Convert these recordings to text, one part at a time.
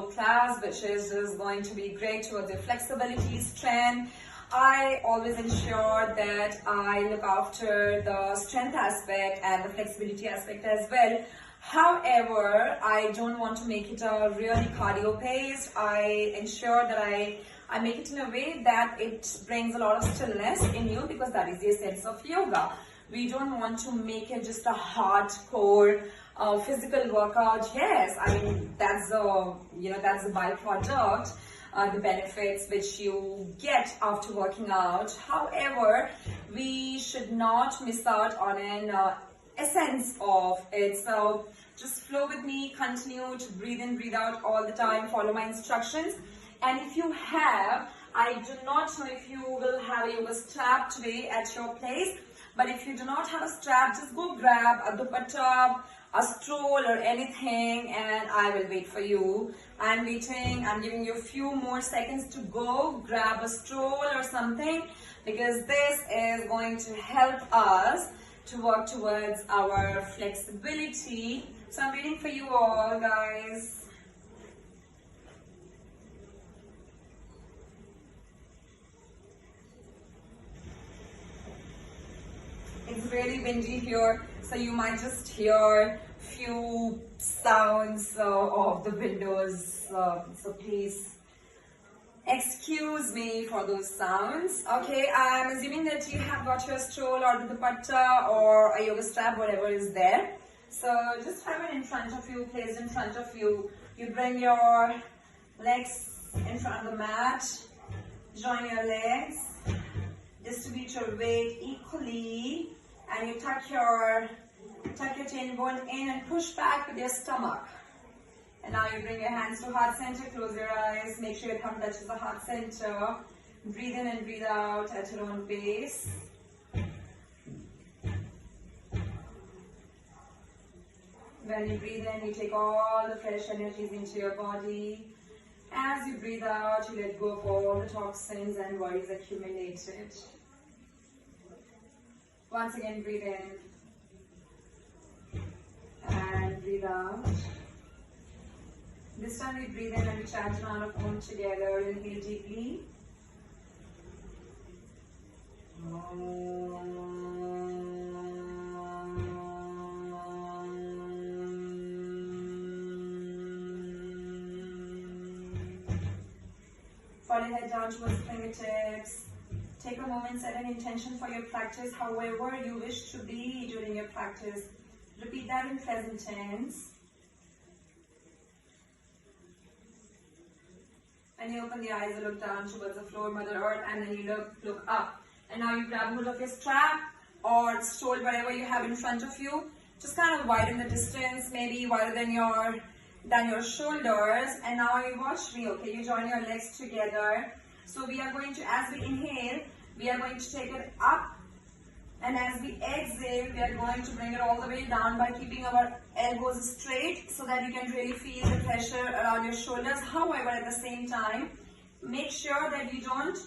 class, which is just going to be great towards your flexibility, strength. I always ensure that I look after the strength aspect and the flexibility aspect as well. However, I don't want to make it a really cardio based. I ensure that I make it in a way that it brings a lot of stillness in you, because that is the essence of yoga. We don't want to make it just a hardcore physical workout. Yes, I mean that's the that's the byproduct, the benefits which you get after working out. However, we should not miss out on an essence of it. So just flow with me, continue to breathe in, breathe out all the time, follow my instructions. And if you have, I do not know if you will have a yoga strap today at your place, but if you do not have a strap, just go grab a dupatta, a stroll or anything, and I will wait for you. I'm waiting. I'm giving you a few more seconds to go grab a stroll or something, because this is going to help us to work towards our flexibility. So I'm waiting for you all, guys. It's really windy here, so you might just hear few sounds of the windows, so please excuse me for those sounds. Okay, I'm assuming that you have got your stroll or the dupatta or a yoga strap, whatever is there. So just have it in front of you, placed in front of you. You bring your legs in front of the mat, join your legs, distribute your weight equally, and you tuck your tailbone in and push back with your stomach. And now you bring your hands to heart center, close your eyes, make sure your thumb touches the heart center. Breathe in and breathe out at your own pace. When you breathe in, you take all the fresh energies into your body. As you breathe out, you let go of all the toxins and worries accumulated. Once again, breathe in and breathe out. This time we breathe in and we chant an of Om together. Inhale deeply. Fall your head down towards the fingertips. Take a moment, set an intention for your practice, however you wish to be during your practice. Repeat that in present tense. And you open the eyes and look down towards the floor, Mother Earth, and then you look up. And now you grab hold of your strap or stroll, whatever you have in front of you. Just kind of widen the distance, maybe wider than your shoulders. And now you watch me, okay? You join your legs together. So we are going to, as we inhale, we are going to take it up. And as we exhale, we are going to bring it all the way down by keeping our elbows straight so that you can really feel the pressure around your shoulders. However, at the same time, make sure that you don't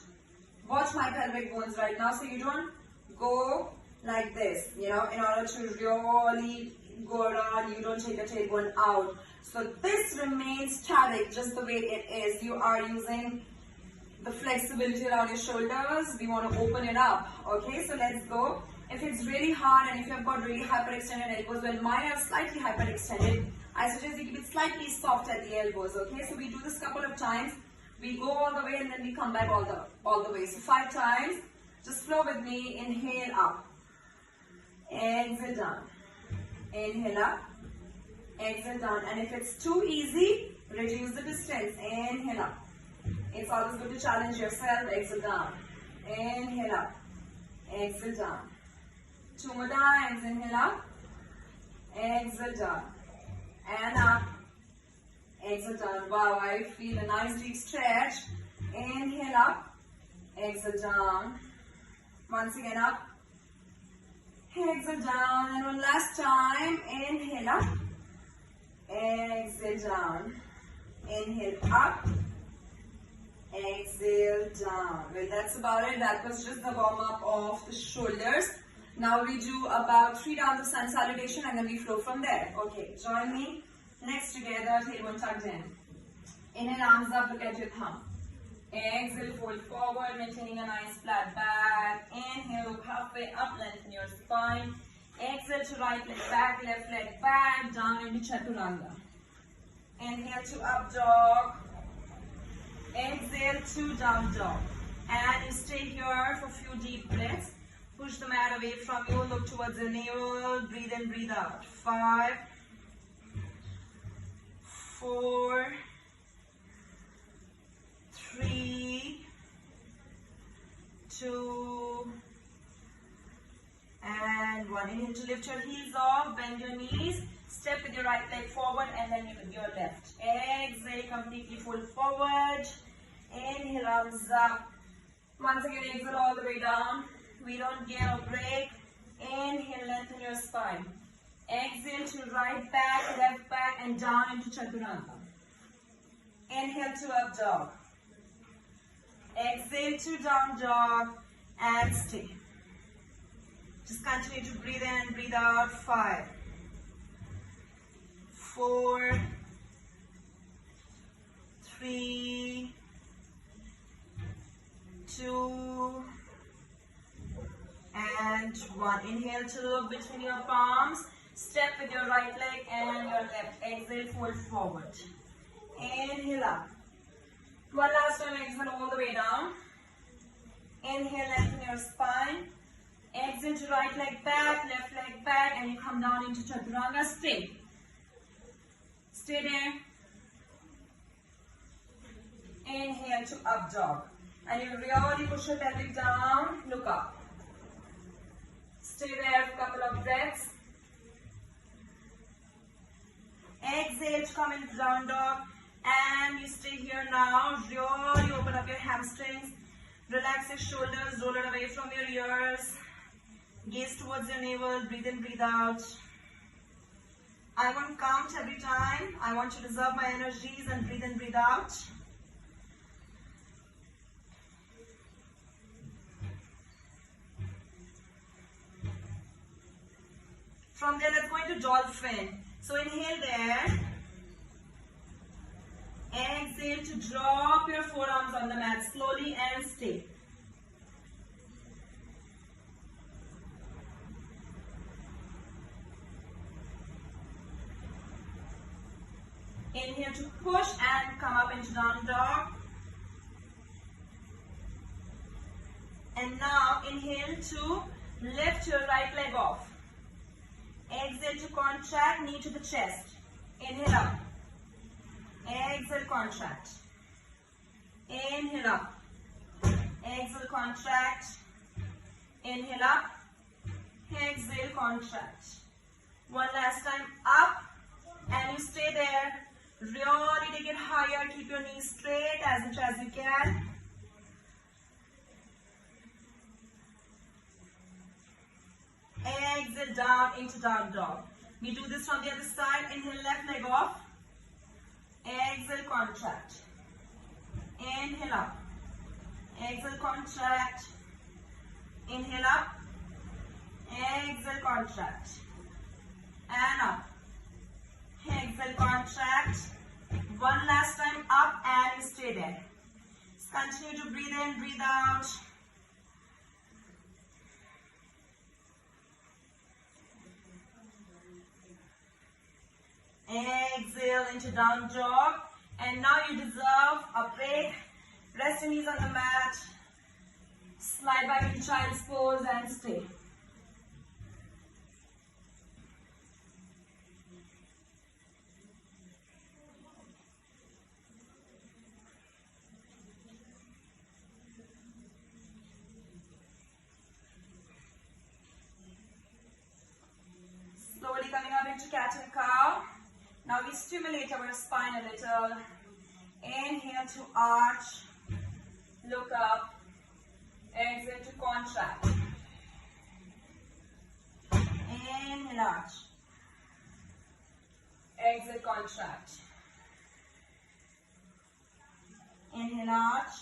watch my pelvic bones right now. So you don't go like this, in order to really go around, you don't take your tailbone out. So this remains static, just the way it is. You are using the flexibility around your shoulders. We want to open it up. Okay, so let's go. If it's really hard and if you've got really hyperextended elbows, well, mine are slightly hyperextended, I suggest you keep it slightly soft at the elbows. Okay, so we do this a couple of times. We go all the way and then we come back all the way. So 5 times. Just flow with me. Inhale up. Exhale down. Inhale up. Exhale down. And if it's too easy, reduce the distance. Inhale up. It's always good to challenge yourself. Exhale down. Inhale up. Exhale down. 2 more times. Inhale up. Exhale down. And up. Exhale down. Wow, I feel a nice deep stretch. Inhale up. Exhale down. Once again up. Exhale down. And one last time. Inhale up. Exhale down. Inhale up. Exhale down. Well, that's about it. That was just the warm up of the shoulders. Now we do about 3 rounds of sun salutation and then we flow from there. Okay, join me. Legs together, tailbone tucked in. Inhale, arms up, look at your thumb. Exhale, fold forward, maintaining a nice flat back. Inhale, look halfway up, lengthen your spine. Exhale to right leg back, left leg back, down into chaturanga. Inhale to up dog. Exhale to down dog. And you stay here for a few deep breaths. Push the mat away from you, look towards the navel, breathe in, breathe out. 5, 4, 3, 2, and 1. Inhale to lift your heels off, bend your knees, step with your right leg forward and then with your left. Exhale, completely fold forward. Inhale, arms up. Once again, exhale all the way down. We don't give a break. Inhale, lengthen your spine. Exhale to right back, left back, and down into chaturanga. Inhale to up dog. Exhale to down dog and stay. Just continue to breathe in, breathe out. 5, 4, 3, 2, and 1. Inhale to look between your palms. Step with your right leg and your left. Exhale, fold forward. Inhale up. One last time, exhale all the way down. Inhale, lengthen your spine. Exhale to right leg back, left leg back, and you come down into chaturanga. Stay. Stay there. Inhale to up dog. And you really push your pelvic down. Look up. Stay there for a couple of breaths. Exhale to come into down dog. And you stay here now. Really open up your hamstrings. Relax your shoulders. Roll it away from your ears. Gaze towards your navel. Breathe in, breathe out. I won't count every time. I want to reserve my energies and breathe in, breathe out. From there, let's go into dolphin. So inhale there. Exhale to drop your forearms on the mat slowly and stay. Inhale to push and come up into down dog. And now inhale to lift your right leg off. Exhale to contract, knee to the chest. Inhale up. Exhale, contract. Inhale up. Exhale, contract. Inhale up. Exhale, contract. One last time, up. And you stay there. Really take it higher. Keep your knees straight as much as you can. Exhale down into down dog. We do this from the other side. Inhale, left leg off. Exhale, contract. Inhale up. Exhale, contract. Inhale up. Exhale, contract. And up. Exhale, contract. One last time, up, and you stay there. Just continue to breathe in, breathe out. Exhale into down dog. And now you deserve a break. Rest your knees on the mat. Slide back into child's pose and stay. Slowly coming up into cat and cow. Now we stimulate our spine a little. Inhale to arch. Look up. Exhale to contract. Inhale, arch. Exhale, contract. Inhale, arch.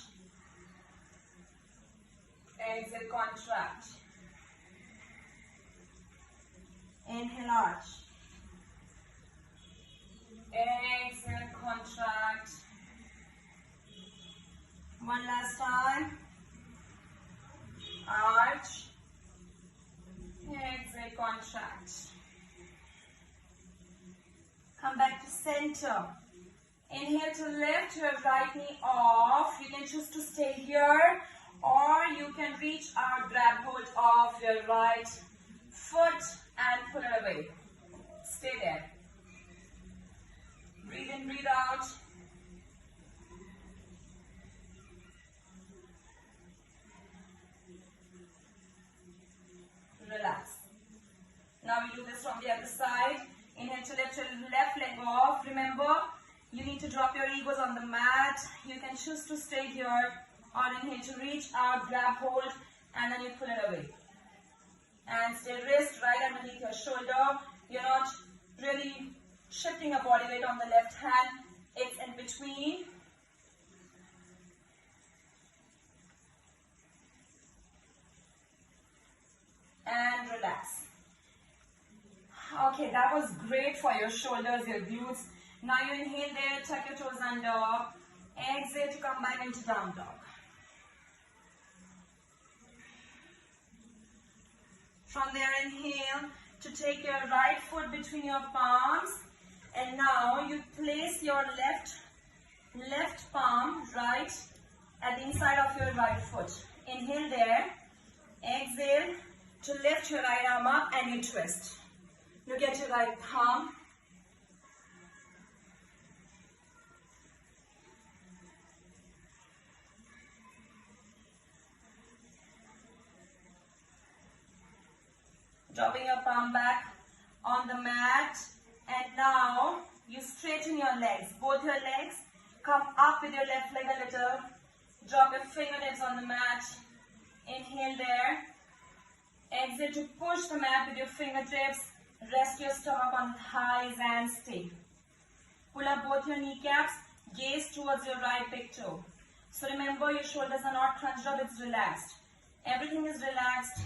Exhale, contract. Inhale, arch. Exhale, contract. One last time. Arch. Exhale, contract. Come back to center. Inhale to lift your right knee off. You can choose to stay here, or you can reach out, grab hold of your right foot and pull it away. Stay there. Breathe in, breathe out. Relax. Now we do this from the other side. Inhale to lift your left leg off. Remember, you need to drop your egos on the mat. You can choose to stay here, or inhale to reach out, grab hold, and then you pull it away. And stay wrist right underneath your shoulder. You're not really shifting your body weight on the left hand. It's in between. And relax. Okay, that was great for your shoulders, your glutes. Now you inhale there, tuck your toes under. Exhale to come back into down dog. From there, inhale to take your right foot between your palms. And now you place your left palm right at the inside of your right foot. Inhale there. Exhale to lift your right arm up and you twist. Look at your right thumb. Dropping your palm back on the mat. And now you straighten your legs. Both your legs. Come up with your left leg a little. Drop your fingertips on the mat. Inhale there. Exhale to push the mat with your fingertips. Rest your stomach on the thighs and stay. Pull up both your kneecaps. Gaze towards your right big toe. So remember, your shoulders are not crunched up, it's relaxed. Everything is relaxed.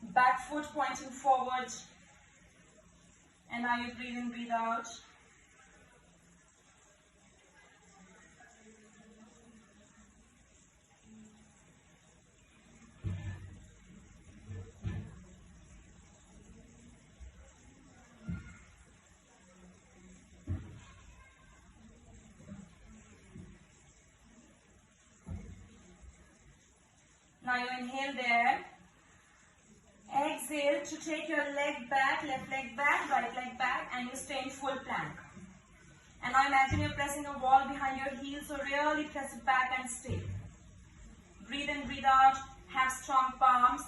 Back foot pointing forward. And now you breathe in, breathe out. Now you inhale there. Exhale to take your leg back, left leg back, right leg back, and you stay in full plank. And now imagine you're pressing a wall behind your heels, so really press it back and stay. Breathe in, breathe out, have strong palms.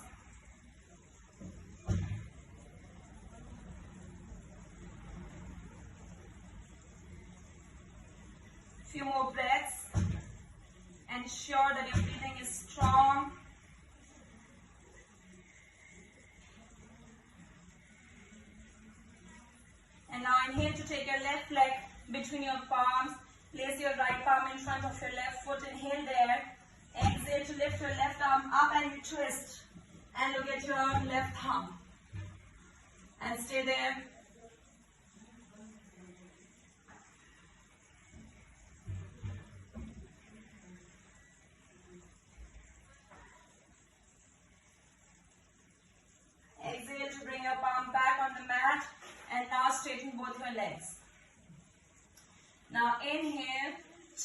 Few more breaths. Ensure that your breathing is strong. And now inhale to take your left leg between your palms. Place your right palm in front of your left foot. Inhale there. Exhale to lift your left arm up and you twist. And look at your left thumb. And stay there. Exhale to bring your palm back on the mat. And now straighten both your legs. Now inhale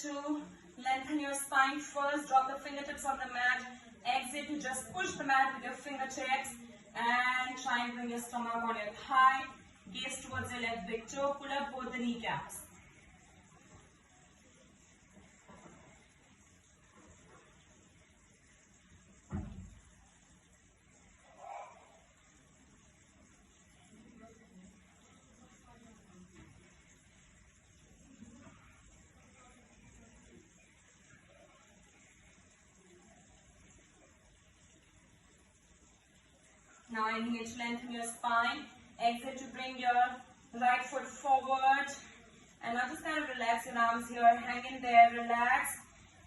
to lengthen your spine first. Drop the fingertips on the mat. Exhale to just push the mat with your fingertips. And try and bring your stomach on your thigh. Gaze towards your left big toe. Pull up both the kneecaps. Now inhale to lengthen your spine. Exhale to bring your right foot forward. And now just kind of relax your arms here. Hang in there, relax.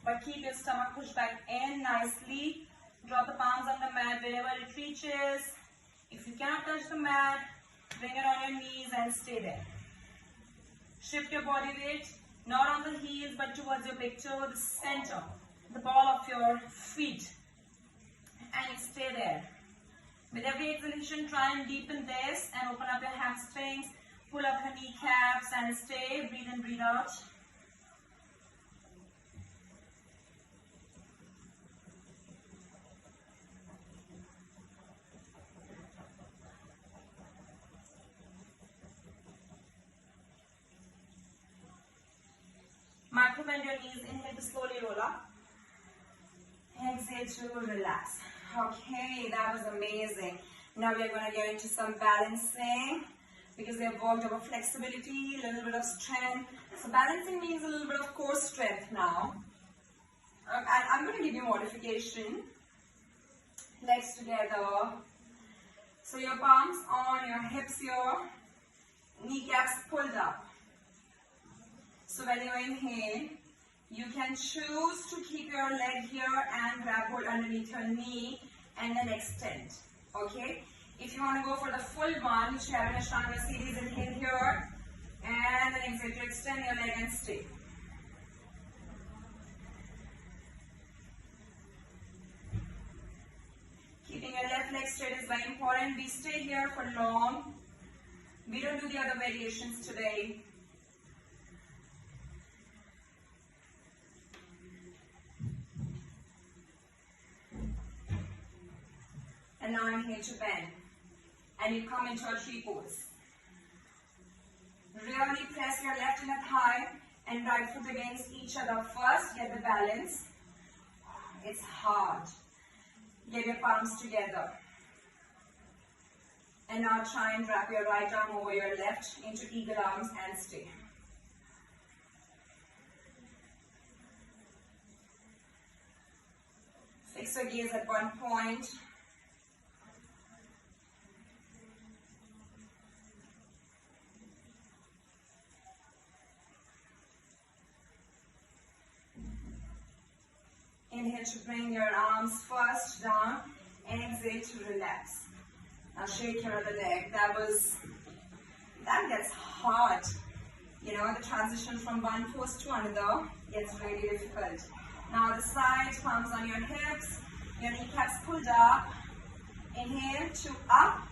But keep your stomach pushed back in nicely. Drop the palms on the mat wherever it reaches. If you cannot touch the mat, bring it on your knees and stay there. Shift your body weight, not on the heels but towards your big toe, the center. the ball of your feet and you stay there. With every exhalation, try and deepen this and open up your hamstrings, pull up your kneecaps and stay. Breathe in, breathe out. Micro bend your knees, inhale to slowly roll up. Exhale to relax. Okay, that was amazing. Now we are going to get into some balancing because we have worked over flexibility, a little bit of strength. So balancing means a little bit of core strength now. And I'm going to give you modification. Legs together. So your palms on your hips here, kneecaps pulled up. So when you inhale, you can choose to keep your leg here and grab hold underneath your knee and then extend. Okay? If you want to go for the full one, which you have in Ashtanga series, inhale here and then exhale to extend your leg and stay. Keeping your left leg straight is very important. We stay here for long. We don't do the other variations today. And now inhale to bend. And you come into a tree pose. Really press your left inner thigh and right foot against each other first. Get the balance. It's hard. Get your palms together. And now try and wrap your right arm over your left into eagle arms and stay. Fix your gaze at one point. Inhale to bring your arms first down and exhale to relax. Now shake your other leg. That gets hard. You know, the transition from one pose to another gets really difficult. Now the side, palms on your hips, your kneecaps pulled up. Inhale to up,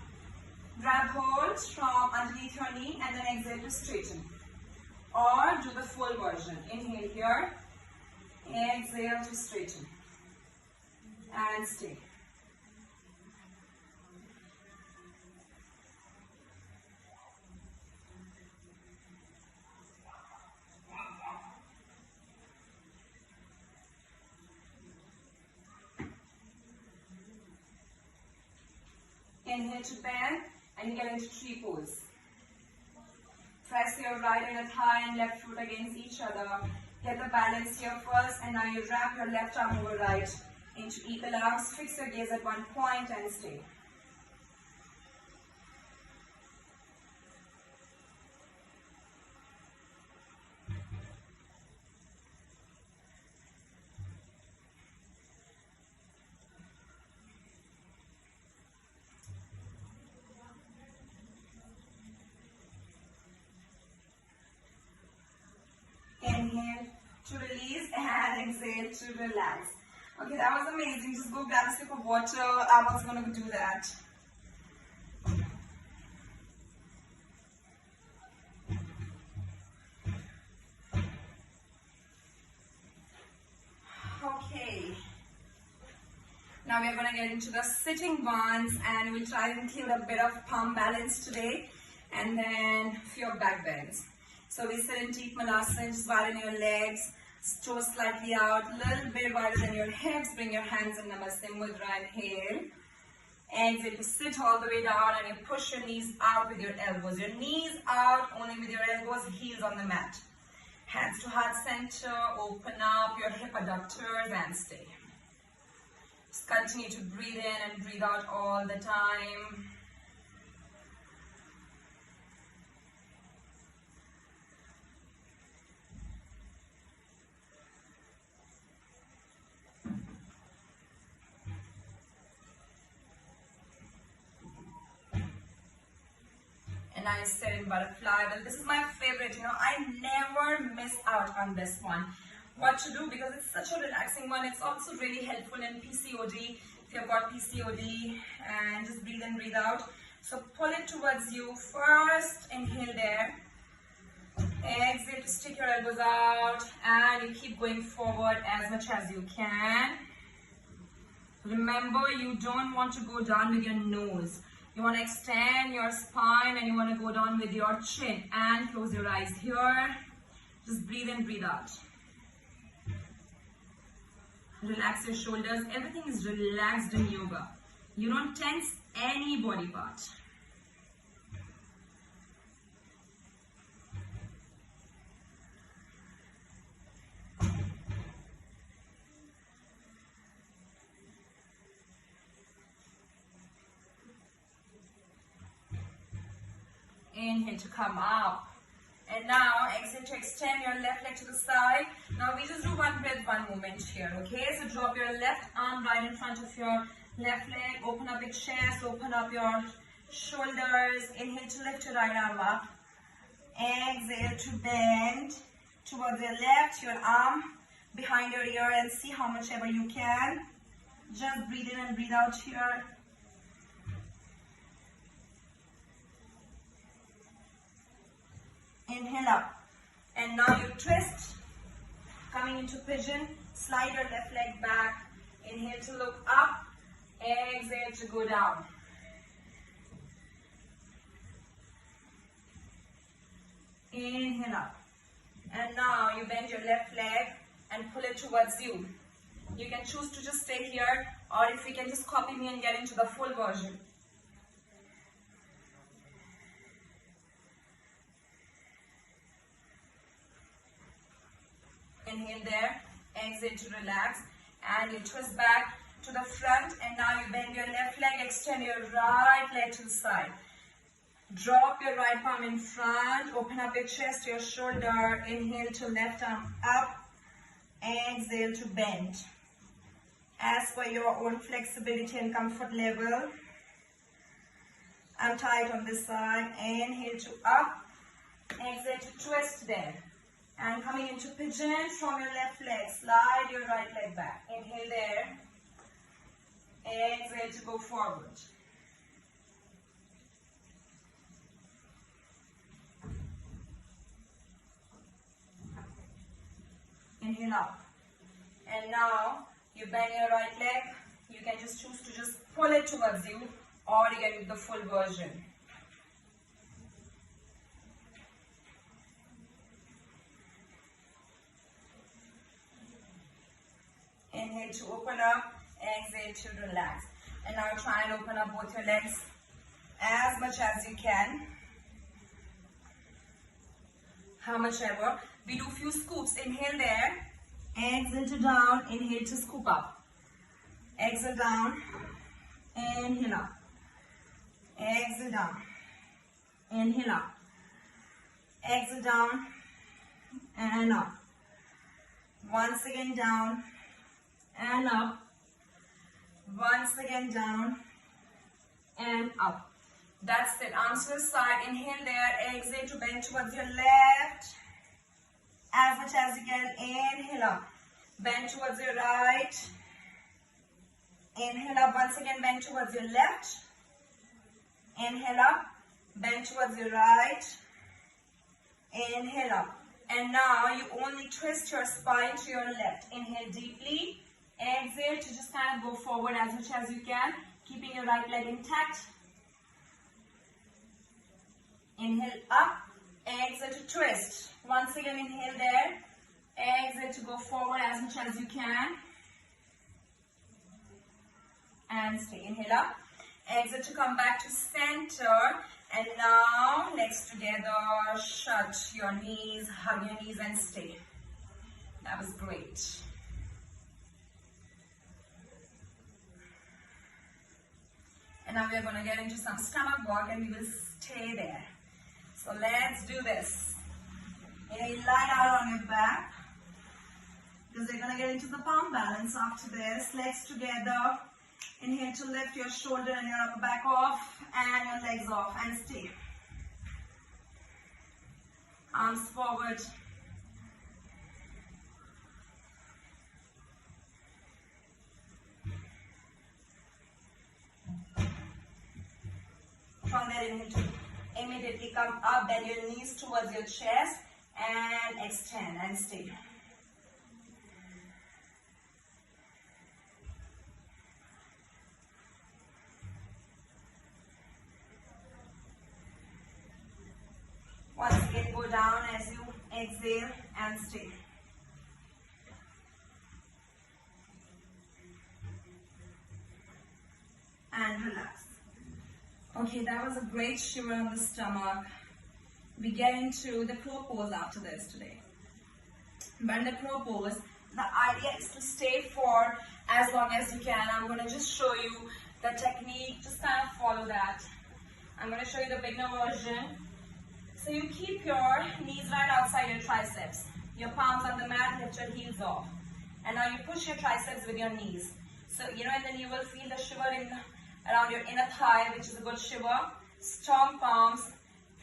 grab hold from underneath your knee and then exhale to straighten. Or do the full version. Inhale here. Exhale to straighten and stay. Inhale to bend and get into tree pose. Press your right inner thigh and left foot against each other. Get the balance here first, and now you wrap your left arm over right into eagle arms. Fix your gaze at one point and stay. Inhale to release and exhale to relax. Okay, that was amazing. Just go grab a sip of water. I'm also going to do that. Okay. Now we're going to get into the sitting ones and we'll try and include a bit of palm balance today and then a few back bends. So we sit in deep malasana, just widen your legs, toes slightly out, a little bit wider than your hips. Bring your hands in Namaste Mudra, inhale. Exhale to sit all the way down and you push your knees out with your elbows. Your knees out, only with your elbows, heels on the mat. Hands to heart center, open up your hip adductors and stay. Just continue to breathe in and breathe out all the time. And I sit in butterfly. Well, this is my favorite, you know, I never miss out on this one. what to do because it's such a relaxing one. It's also really helpful in PCOD if you've got PCOD, and just breathe in, breathe out. So pull it towards you. First, inhale there. Exhale to stick your elbows out, and you keep going forward as much as you can. Remember, you don't want to go down with your nose. You want to extend your spine and you want to go down with your chin, and close your eyes here. Just breathe in, breathe out. Relax your shoulders. Everything is relaxed in yoga. You don't tense any body part. Inhale to come up. And now exhale to extend your left leg to the side. Now we just do one breath, one movement here, okay? So drop your left arm right in front of your left leg. Open up your chest, open up your shoulders. Inhale to lift your right arm up. Exhale to bend towards your left, your arm behind your ear, and see how much ever you can. Just breathe in and breathe out here. Inhale up. And now you twist. Coming into pigeon. Slide your left leg back. Inhale to look up. Exhale to go down. Inhale up. And now you bend your left leg and pull it towards you. You can choose to just stay here, or if you can just copy me and get into the full version. Inhale there, exhale to relax, and you twist back to the front, and now you bend your left leg, extend your right leg to the side. Drop your right palm in front, open up your chest, your shoulder, inhale to left arm up, exhale to bend. As per your own flexibility and comfort level. I'm tight on this side, inhale to up, exhale to twist there. And coming into pigeon from your left leg, slide your right leg back. Inhale there. Exhale to go forward. Inhale up. And now you bend your right leg. You can just choose to just pull it towards you, or you get the full version. Inhale to open up, exhale to relax. And now try and open up both your legs as much as you can. How much ever. We do few scoops. Inhale there, exhale to down, inhale to scoop up. Exhale down, inhale up. Exhale down, inhale up. Exhale down and up. Once again down and up. Once again down and up. That's it. Arms to the side. Inhale there. Exhale to bend towards your left. As much as you can. Inhale up. Bend towards your right. Inhale up. Once again, bend towards your left. Inhale up. Bend towards your right. Inhale up. And now you only twist your spine to your left. Inhale deeply. Exhale to just kind of go forward as much as you can, keeping your right leg intact. Inhale up. Exhale to twist. Once again, inhale there. Exhale to go forward as much as you can. And stay. Inhale up. Exhale to come back to center. And now, legs together. Shut your knees. Hug your knees and stay. That was great. And now we are going to get into some stomach walk and we will stay there. So let's do this. Inhale, lie down on your back. Because we're going to get into the palm balance after this. Legs together. Inhale to lift your shoulder and your upper back off. And your legs off. And stay. Arms forward. down there. Inhale to immediately come up, bend your knees towards your chest and extend and stay. Once again, go down as you exhale and stay. And relax. Okay, that was a great shiver on the stomach. We get into the crow pose after this today. But in the crow pose, the idea is to stay for as long as you can. I'm going to just show you the technique. Just kind of follow that. I'm going to show you the beginner version. So you keep your knees right outside your triceps. Your palms on the mat, lift your heels off. And now you push your triceps with your knees. So, and then you will feel the shiver around your inner thigh, which is a good shiver. Strong palms.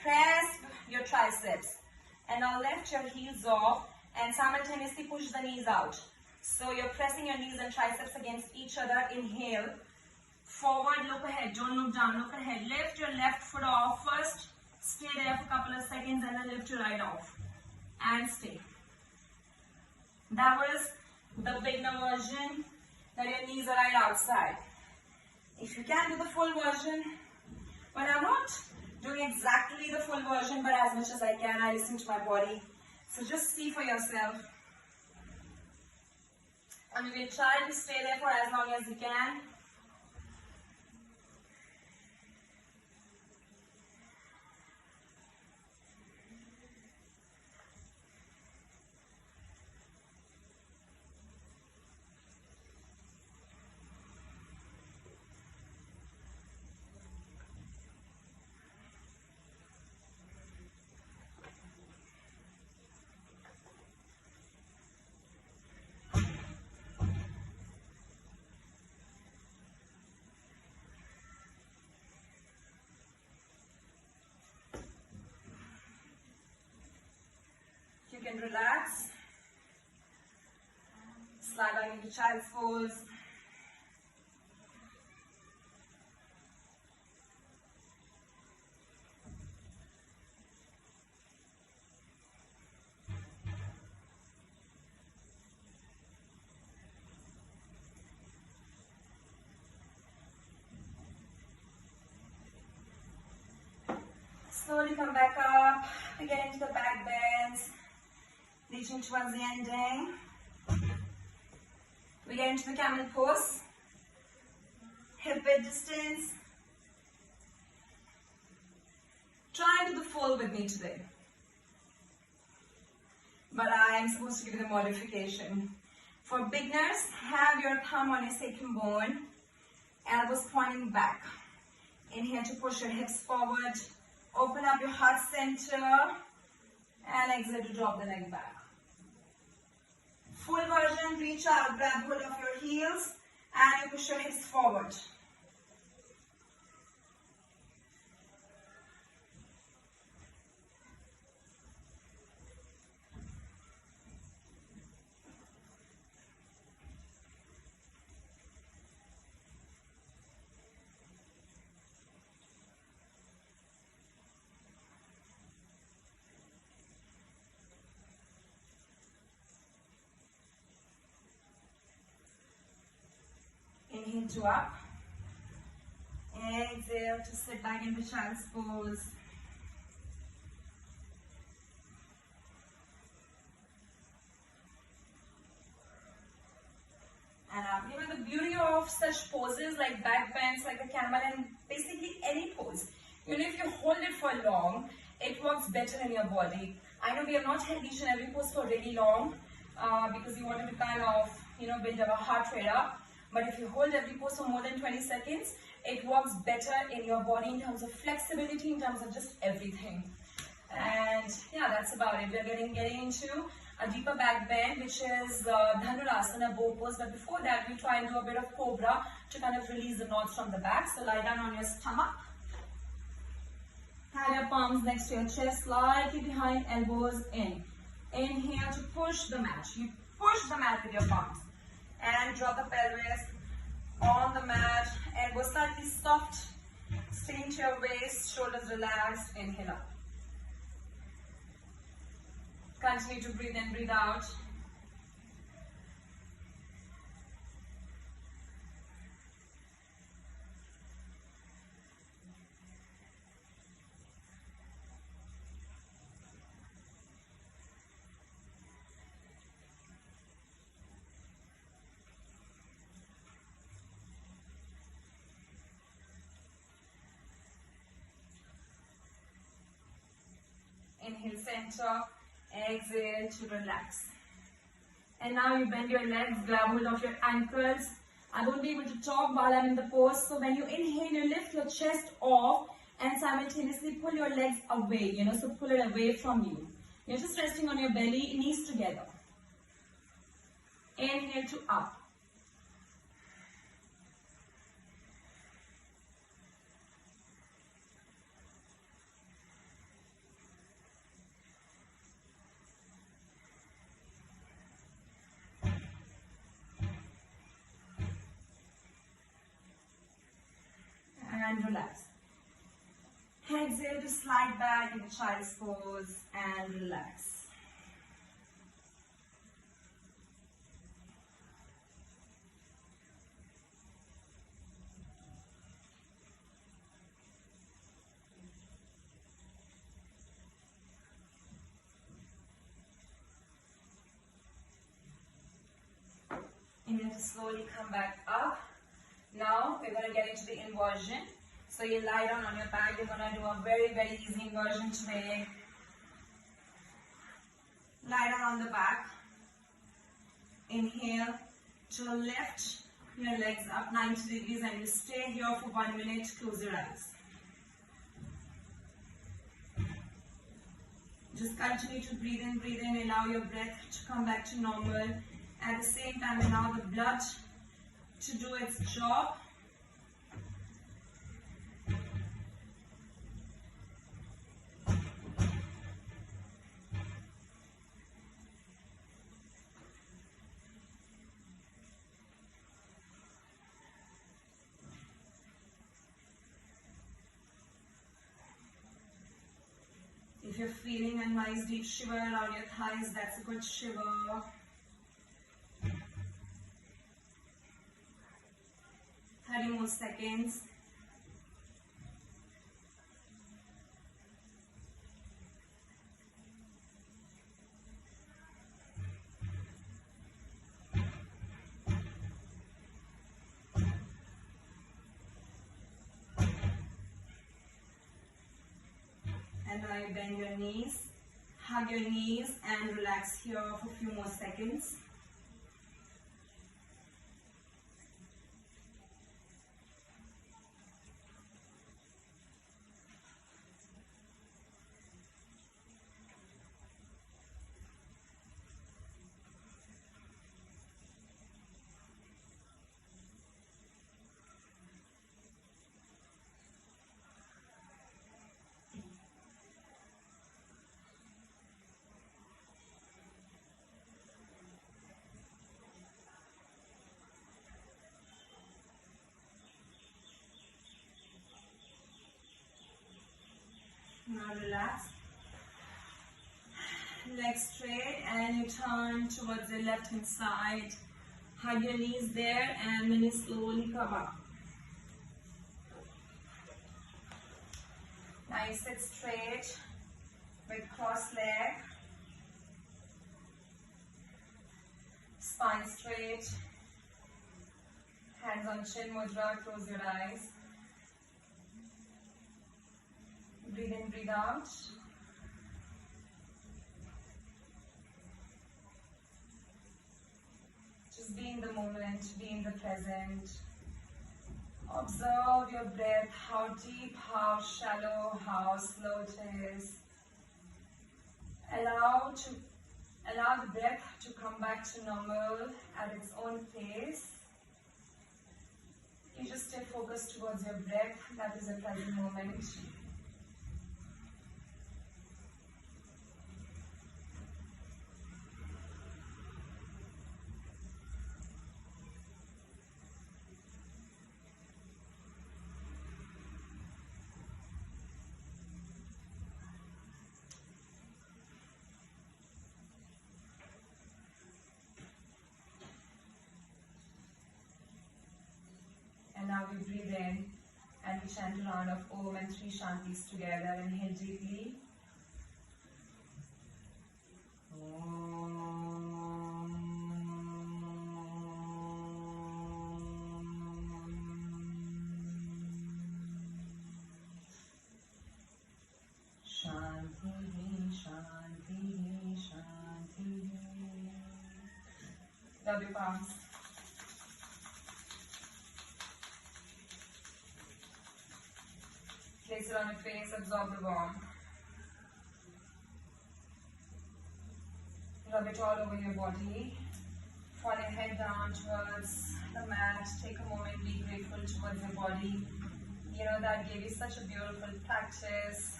Press your triceps. And now lift your heels off and simultaneously push the knees out. So you're pressing your knees and triceps against each other. Inhale. Forward, look ahead. Don't look down, look ahead. Lift your left foot off first. Stay there for a couple of seconds and then lift your right off. And stay. That was the beginner version, that your knees are right outside. If you can do the full version, but I'm not doing exactly the full version, but as much as I can, I listen to my body. So just see for yourself. And you will try to stay there for as long as you can. You can relax, slide back into child's pose. Slowly come back up, we get into the back bends. Reaching towards the ending. We get into the camel pose. Hip width distance. Try and do the full with me today. But I am supposed to give you the modification. For beginners, have your thumb on your sacrum bone, elbows pointing back. Inhale to push your hips forward. Open up your heart center. And exhale to drop the leg back. Full version, reach out, grab hold of your heels, and you push your hips forward. Inhale to up. Exhale to sit back into child's pose. And up. The beauty of such poses like back bends, like the camel, and basically any pose. If you hold it for long, it works better in your body. I know we have not held each and every pose for really long because we wanted to kind of, build our heart rate up. But if you hold every pose for more than 20 seconds, it works better in your body in terms of flexibility, in terms of just everything. And yeah, that's about it. We're getting into a deeper back bend, which is Dhanurasana, bow pose. But before that, we try and do a bit of cobra to kind of release the knots from the back. So lie down on your stomach. Have your palms next to your chest, slightly behind, elbows in. Inhale to push the mat. You push the mat with your palms. And drop the pelvis on the mat. Elbows slightly soft. Stay into your waist, shoulders relaxed, inhale up. Continue to breathe in, breathe out. Inhale, center. Exhale to relax. And now you bend your legs, grab hold of your ankles. I won't be able to talk while I'm in the pose. So when you inhale, you lift your chest off and simultaneously pull your legs away, so pull it away from you. You're just resting on your belly, knees together. Inhale to up. And relax. Exhale to slide back in child's pose and relax. And then to slowly come back up. Now we're going to get into the inversion. So you lie down on your back. You're going to do a very, very easy inversion today. Lie down on the back. Inhale to lift your legs up 90 degrees and you stay here for 1 minute. Close your eyes. Just continue to breathe in, allow your breath to come back to normal. At the same time, allow the blood to do its job. If you're feeling a nice deep shiver around your thighs, that's a good shiver. 30 more seconds. And now you bend your knees, hug your knees and relax here for a few more seconds. Now relax. Legs straight and you turn towards the left hand side. Hug your knees there and then you slowly come up. Now you sit straight with cross leg. Spine straight. Hands on chin mudra, close your eyes. Breathe in, breathe out. Just be in the moment, be in the present. Observe your breath, how deep, how shallow, how slow it is. Allow the breath to come back to normal at its own pace. You just stay focused towards your breath, that is a present moment. body, chant a round of Om and 3 Shantis together. Inhale deeply. Rub your palms. Place it on your face, absorb the warmth. Rub it all over your body. Fall your head down towards the mat. Take a moment, be grateful towards your body. You know, that gave you such a beautiful practice.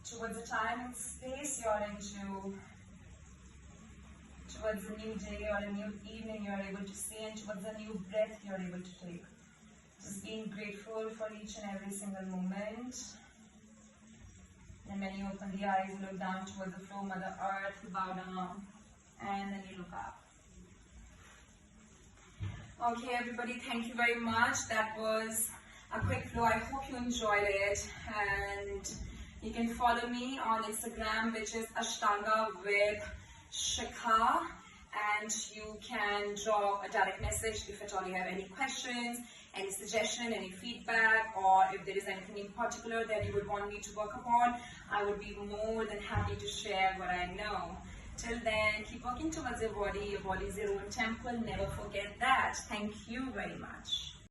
Towards the time and space you're into. Towards a new day or a new evening you're able to see, and towards a new breath you're able to take. Just being grateful for each and every single moment. And when you open the eyes, look down towards the floor, Mother Earth, bow down, and then you look up. Okay, everybody, thank you very much. That was a quick flow. I hope you enjoyed it. And you can follow me on Instagram, which is Ashtanga with Shikha, and you can drop a direct message if at all you have any questions, any suggestion, any feedback, or if there is anything in particular that you would want me to work upon. I would be more than happy to share what I know. Till then, keep working towards your body. Your body is your own temple. Never forget that. Thank you very much.